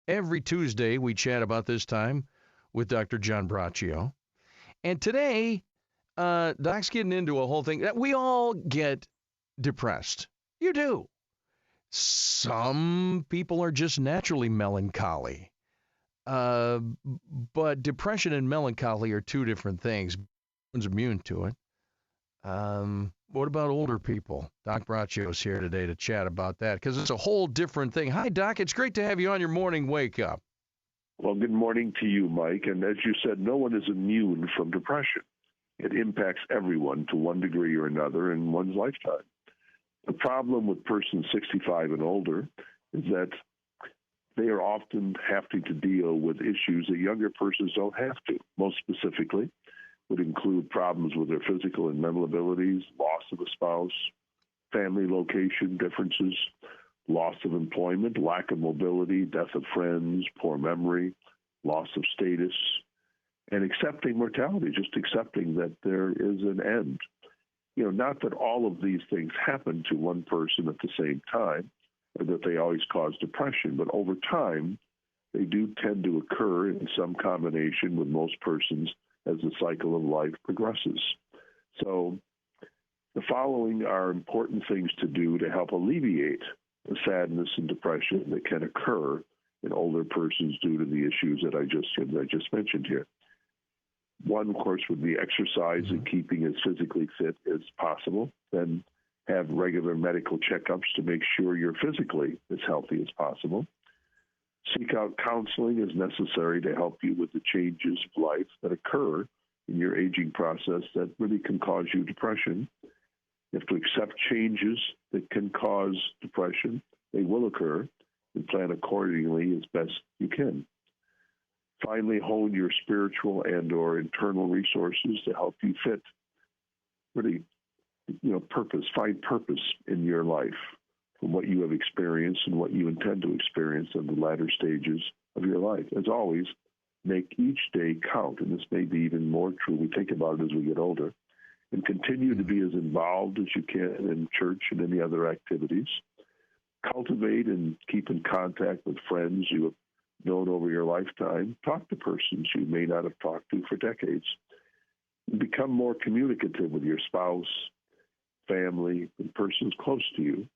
Every Tuesday, we chat about this time with Dr. John Braccio. And today, Doc's getting into a whole thing that we all get depressed. You do. Some people are just naturally melancholy. But depression and melancholy are two different things. One's immune to it. What about older people? Doc Braccio's here today to chat about that because it's a whole different thing. Hi, Doc. It's great to have you on your morning wake up. Well, good morning to you, Mike. And as you said, no one is immune from depression. It impacts everyone to one degree or another in one's lifetime. The problem with persons 65 and older is that they are often having to deal with issues that younger persons don't have to. Most specifically, would include problems with their physical and mental abilities, loss of a spouse, family location differences, loss of employment, lack of mobility, death of friends, poor memory, loss of status, and accepting mortality, just accepting that there is an end. Not that all of these things happen to one person at the same time, or that they always cause depression, but over time, they do tend to occur in some combination with most persons as the cycle of life progresses. So the following are important things to do to help alleviate the sadness and depression that can occur in older persons due to the issues that I just mentioned here. One, of course, would be exercise and keeping as physically fit as possible. Then have regular medical checkups to make sure you're physically as healthy as possible. Seek out counseling as necessary to help you with the changes of life that occur in your aging process that really can cause you depression. You have to accept changes that can cause depression. They will occur, and plan accordingly as best you can. Finally, hone your spiritual and or internal resources to help you fit really, find purpose in your life from what you have experienced and what you intend to experience in the latter stages of your life. As always, make each day count, and this may be even more true. We think about it as we get older, and continue to be as involved as you can in church and any other activities. Cultivate and keep in contact with friends you have known over your lifetime. Talk to persons you may not have talked to for decades. Become more communicative with your spouse, family, and persons close to you.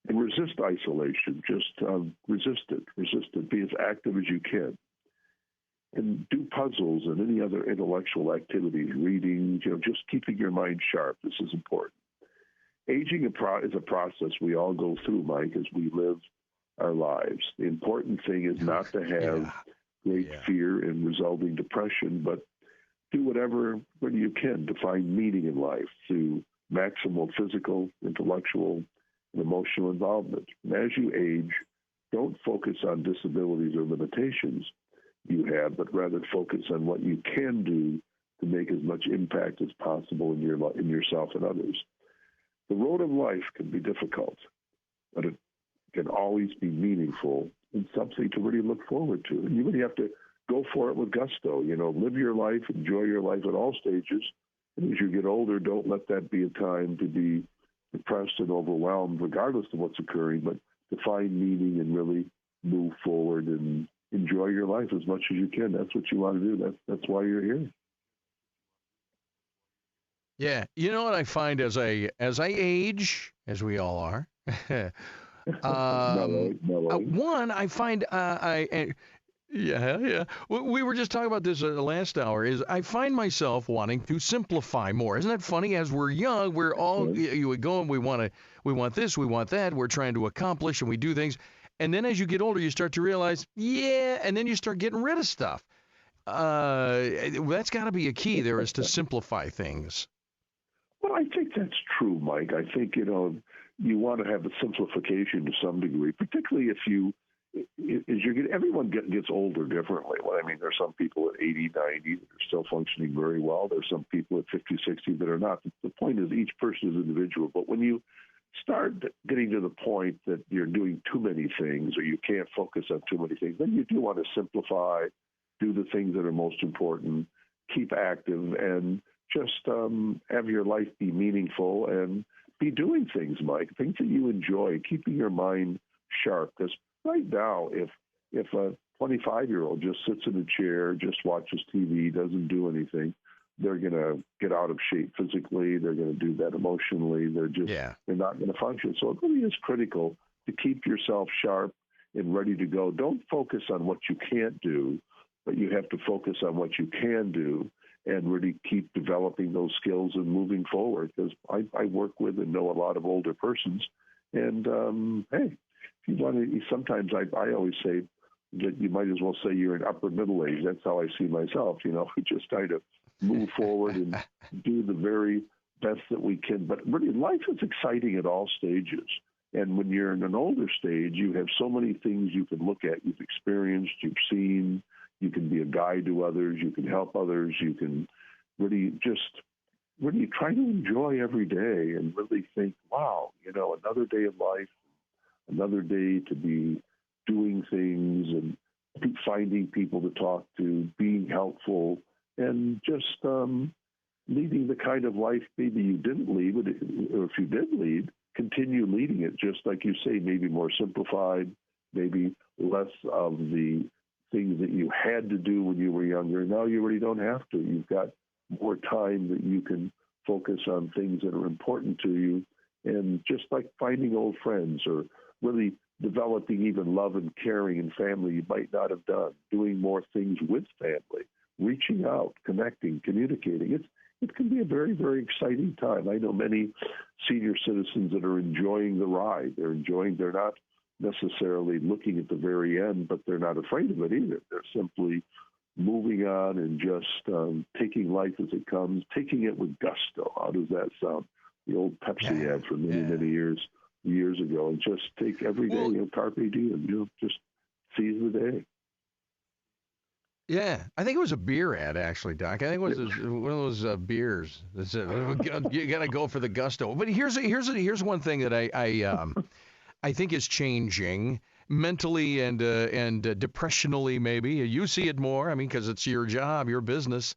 And resist isolation. Just resist it. Be as active as you can. And do puzzles and any other intellectual activities, reading, just keeping your mind sharp. This is important. Aging is a process we all go through, Mike, as we live our lives. The important thing is not to have great fear and resulting depression, but do whatever you can to find meaning in life through maximal physical, intellectual, and emotional involvement. And as you age, don't focus on disabilities or limitations you have, but rather focus on what you can do to make as much impact as possible in yourself and others. The road of life can be difficult, but it can always be meaningful and something to really look forward to. And you really have to go for it with gusto. Live your life, enjoy your life at all stages. And as you get older, don't let that be a time to be depressed and overwhelmed, regardless of what's occurring, but to find meaning and really move forward and enjoy your life as much as you can. That's what you want to do. That's why you're here. Yeah, you know what I find as I age, as we all are. One, I find we were just talking about this last hour. Is I find myself wanting to simplify more. Isn't that funny? As we're young, we're all you would go and we want this, we want that. We're trying to accomplish and we do things. And then as you get older, you start to realize, and then you start getting rid of stuff. That's got to be a key there, is to simplify things. Well, I think that's true, Mike. I think, you want to have a simplification to some degree, particularly everyone gets older differently. Well, I mean, there's some people at 80, 90 that are still functioning very well. There's some people at 50, 60 that are not. The point is each person is individual. But when you start getting to the point that you're doing too many things or you can't focus on too many things, then you do want to simplify, do the things that are most important, keep active, and just have your life be meaningful and be doing things, Mike, things that you enjoy, keeping your mind sharp. Because right now, if if a 25-year-old just sits in a chair, just watches TV, doesn't do anything, they're going to get out of shape physically. They're going to do that emotionally. They're not going to function. So it really is critical to keep yourself sharp and ready to go. Don't focus on what you can't do, but you have to focus on what you can do and really keep developing those skills and moving forward. Because I work with and know a lot of older persons. And, hey, if you want to, sometimes I always say that you might as well say you're in upper middle age. That's how I see myself, just try to move forward and do the very best that we can. But really, life is exciting at all stages. And when you're in an older stage, you have so many things you can look at. You've experienced, you've seen, you can be a guide to others, you can help others, you can really try to enjoy every day and really think, wow, another day of life, another day to be doing things and finding people to talk to, being helpful, and just leading the kind of life maybe you didn't lead, or if you did lead, continue leading it, just like you say, maybe more simplified, maybe less of the things that you had to do when you were younger. Now you really don't have to. You've got more time that you can focus on things that are important to you, and just like finding old friends or really developing even love and caring in family you might not have done, doing more things with family, reaching out, connecting, communicating. It can be a very, very exciting time. I know many senior citizens that are enjoying the ride. They're not necessarily looking at the very end, but they're not afraid of it either. They're simply moving on and just taking life as it comes, taking it with gusto. How does that sound? The old Pepsi ad from many years ago, and just take every day, carpe diem, just seize the day. Yeah, I think it was a beer ad, actually, Doc. I think it was one of those beers. You got to go for the gusto. But here's one thing that I think is changing mentally and depressionally, maybe. You see it more, because it's your job, your business.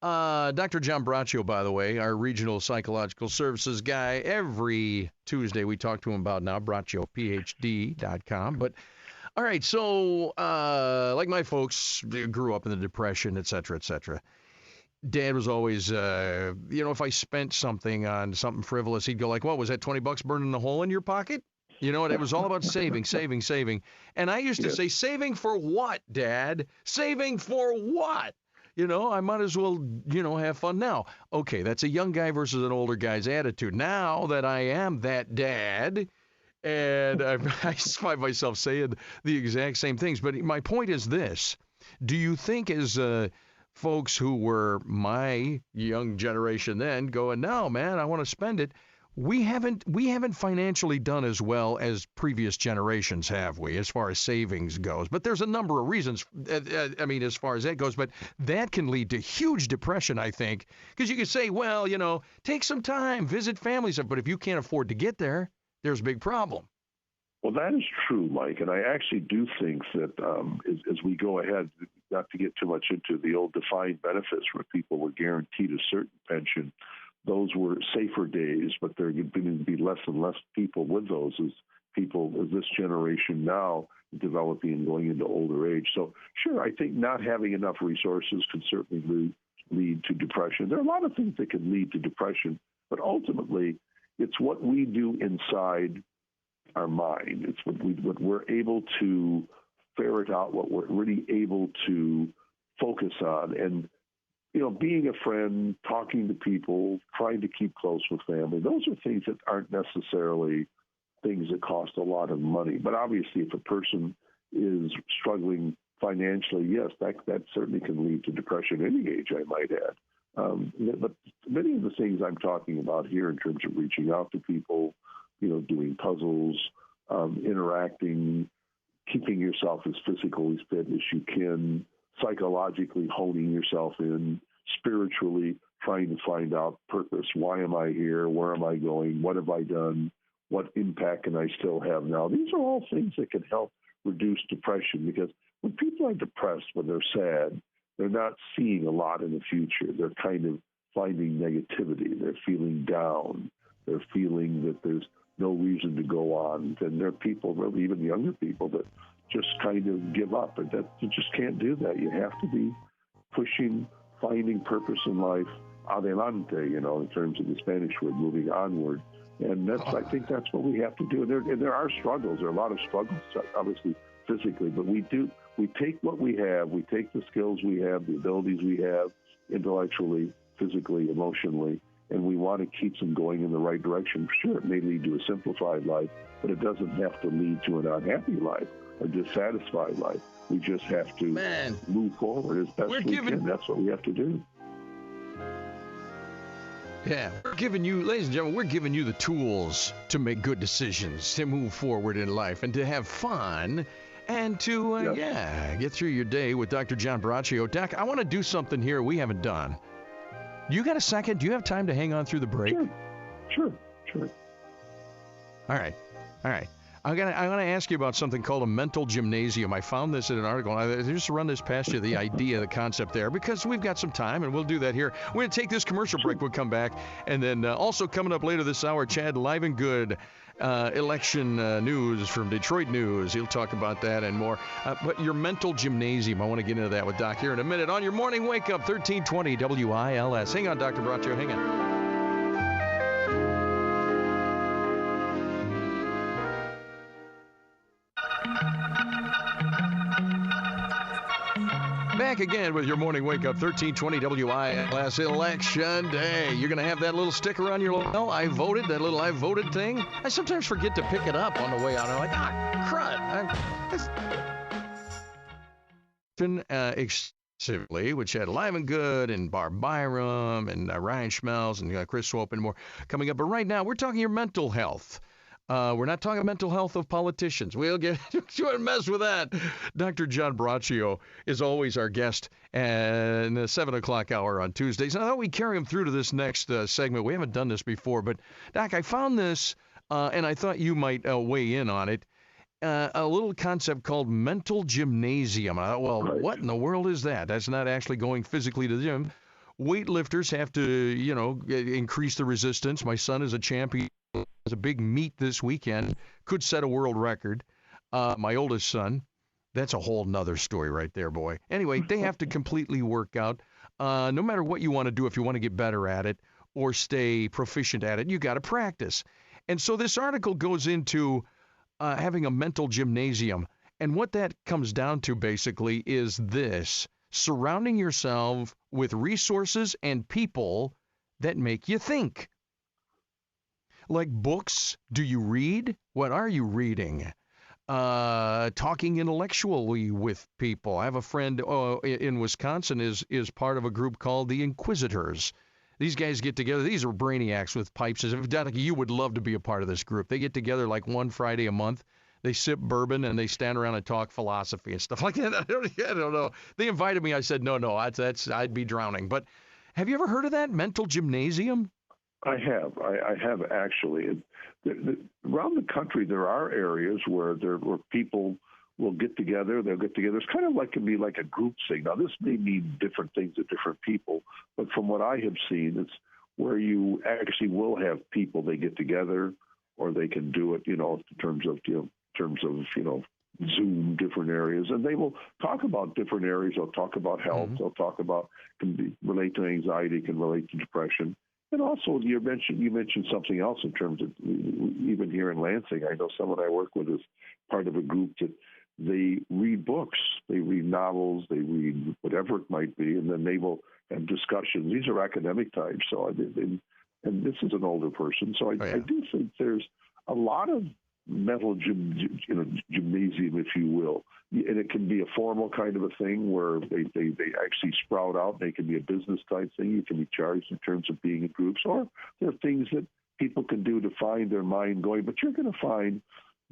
Dr. John Braccio, by the way, our regional psychological services guy. Every Tuesday we talk to him about now, BraccioPhD.com. But all right, so like my folks grew up in the Depression, et cetera, et cetera. Dad was always, if I spent something on something frivolous, he'd go like, what, was that $20 burning a hole in your pocket? And it was all about saving. And I used to say, saving for what, Dad? Saving for what? I might as well, have fun now. Okay, that's a young guy versus an older guy's attitude. Now that I am that dad, and I find myself saying the exact same things. But my point is this. Do you think as folks who were my young generation then going, no, man, I want to spend it, we haven't financially done as well as previous generations, have we, as far as savings goes? But there's a number of reasons, as far as that goes, but that can lead to huge depression, I think, because you could say, well, take some time, visit families, but if you can't afford to get there, there's a big problem. Well, that is true, Mike, and I actually do think that as we go ahead, not to get too much into the old defined benefits where people were guaranteed a certain pension, those were safer days, but there are going to be less and less people with those as this generation now developing and going into older age. So, sure, I think not having enough resources can certainly lead to depression. There are a lot of things that can lead to depression, but ultimately, it's what we do inside our mind. It's what we're able to ferret out, what we're really able to focus on. And being a friend, talking to people, trying to keep close with family, those are things that aren't necessarily things that cost a lot of money. But obviously, if a person is struggling financially, yes, that certainly can lead to depression at any age, I might add. But many of the things I'm talking about here in terms of reaching out to people, doing puzzles, interacting, keeping yourself as physically fit as you can, psychologically honing yourself in, spiritually trying to find out purpose. Why am I here? Where am I going? What have I done? What impact can I still have now? These are all things that can help reduce depression, because when people are depressed, when they're sad, they're not seeing a lot in the future. They're kind of finding negativity. They're feeling down. They're feeling that there's no reason to go on. And there are people, really even younger people, that just kind of give up. And that you just can't do that. You have to be pushing, finding purpose in life, adelante, you know, in terms of the Spanish word, moving onward. And I think that's what we have to do. And there are struggles. There are a lot of struggles, obviously, physically, but we take what we have, we take the skills we have, the abilities we have, intellectually, physically, emotionally, and we want to keep them going in the right direction. Sure, it may lead to a simplified life, but it doesn't have to lead to an unhappy life, a dissatisfied life. We just have to move forward as best we can. That's what we have to do. Yeah, we're giving you, ladies and gentlemen, we're giving you the tools to make good decisions, to move forward in life, and to have fun, and to, get through your day with Dr. John Braccio. Doc, I want to do something here we haven't done. You got a second? Do you have time to hang on through the break? Sure. All right. I'm gonna ask you about something called a mental gymnasium. I found this in an article. I just run this past you, the idea, the concept there, because we've got some time, and we'll do that here. We're going to take this commercial break. We'll come back. And then also coming up later this hour, Chad Livengood, election news from Detroit News. He'll talk about that and more. But your mental gymnasium, I want to get into that with Doc here in a minute on your morning wake up, 1320 WILS. Hang on, Dr. Braccio. Hang on. Back again with your morning wake up, 1320 WILS, election day. You're going to have that little sticker on your little I voted, that little I voted thing. I sometimes forget to pick it up on the way out. I'm like, crud. Extensively, which had Livengood and Barb Byram and Ryan Schmelz and Chris Swope and more coming up. But right now, we're talking your mental health. We're not talking mental health of politicians. We'll get to a mess with that. Dr. John Braccio is always our guest in the 7 o'clock hour on Tuesdays. And I thought we'd carry him through to this next segment. We haven't done this before, but Doc, I found this, and I thought you might weigh in on it. A little concept called mental gymnasium. I thought, well, what in the world is that? That's not actually going physically to the gym. Weightlifters have to, increase the resistance. My son is a champion. There's a big meet this weekend, could set a world record. My oldest son, that's a whole nother story right there, boy. Anyway, they have to completely work out. No matter what you want to do, if you want to get better at it or stay proficient at it, you got to practice. And so this article goes into having a mental gymnasium. And what that comes down to basically is this: surrounding yourself with resources and people that make you think. Like books, do you read? What are you reading? Talking intellectually with people. I have a friend in Wisconsin is part of a group called the Inquisitors. These guys get together. These are brainiacs with pipes. You would love to be a part of this group. They get together like one Friday a month. They sip bourbon and they stand around and talk philosophy and stuff like that. I don't know. They invited me. I said, no, I'd be drowning. But have you ever heard of that mental gymnasium? I have actually. Around the country, there are areas where people will get together. They'll get together. It's kind of like, can be like a group thing. Now, this may mean different things to different people, but from what I have seen, it's where you actually will have people. They get together, or they can do it, in terms of Zoom, different areas, and they will talk about different areas. They'll talk about health. They'll talk about relate to anxiety, can relate to depression. And also, you mentioned something else in terms of, even here in Lansing, I know someone I work with is part of a group that they read books, they read novels, they read whatever it might be, and then they will have discussions. These are academic types, and this is an older person, so I do think there's a lot of mental gymnasium, if you will. And it can be a formal kind of a thing where they actually sprout out. They can be a business type thing. You can be charged in terms of being in groups, or there are things that people can do to find their mind going. But you're going to find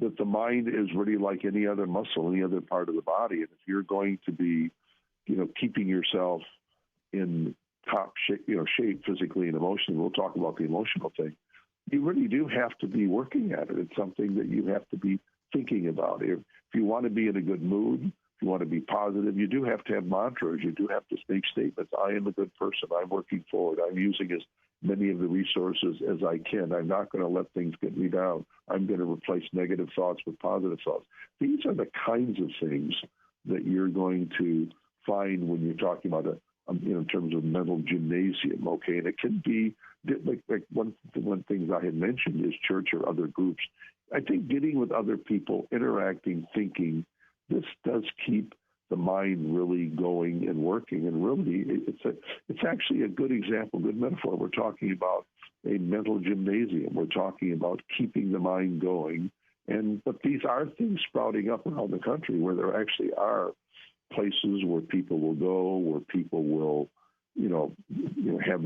that the mind is really like any other muscle, any other part of the body. And if you're going to be, keeping yourself in top shape physically and emotionally, we'll talk about the emotional thing. You really do have to be working at it. It's something that you have to be thinking about. If you want to be in a good mood, if you want to be positive, you do have to have mantras. You do have to make statements. I am a good person. I'm working forward. I'm using as many of the resources as I can. I'm not going to let things get me down. I'm going to replace negative thoughts with positive thoughts. These are the kinds of things that you're going to find when you're talking about in terms of mental gymnasium, okay? And it can be, like one thing I had mentioned is church or other groups. I think getting with other people, interacting, thinking, this does keep the mind really going and working. And really, it's actually a good example, good metaphor. We're talking about a mental gymnasium. We're talking about keeping the mind going. But these are things sprouting up around the country where there actually are places where people will go, where people will, have,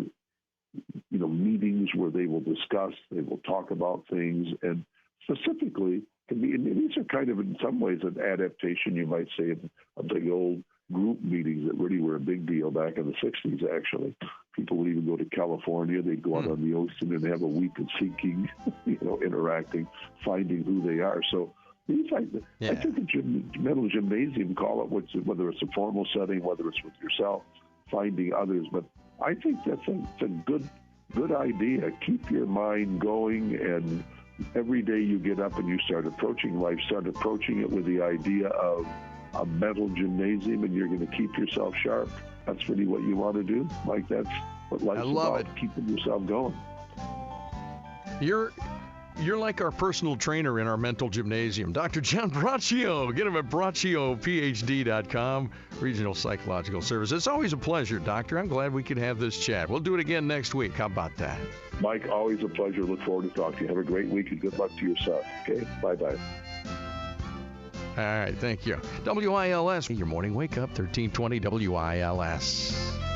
meetings where they will discuss, they will talk about things, and specifically, these are kind of in some ways an adaptation, you might say, of the old group meetings that really were a big deal back in the 60s, actually. People would even go to California. They'd go out on the ocean and have a week of seeking, interacting, finding who they are. So I think the mental gymnasium, call it, whether it's a formal setting, whether it's with yourself, finding others. But I think that's a good idea. Keep your mind going, and every day you get up and you start approaching life, start approaching it with the idea of a mental gymnasium, and you're going to keep yourself sharp. That's really what you want to do, Mike. That's what life's about, keeping yourself going. You're like our personal trainer in our mental gymnasium. Dr. John Braccio. Get him at BraccioPhD.com, Regional Psychological Service. It's always a pleasure, Doctor. I'm glad we could have this chat. We'll do it again next week. How about that? Mike, always a pleasure. Look forward to talking to you. Have a great week and good luck to your son. Okay? Bye-bye. All right. Thank you. WILS, your morning wake up, 1320 WILS.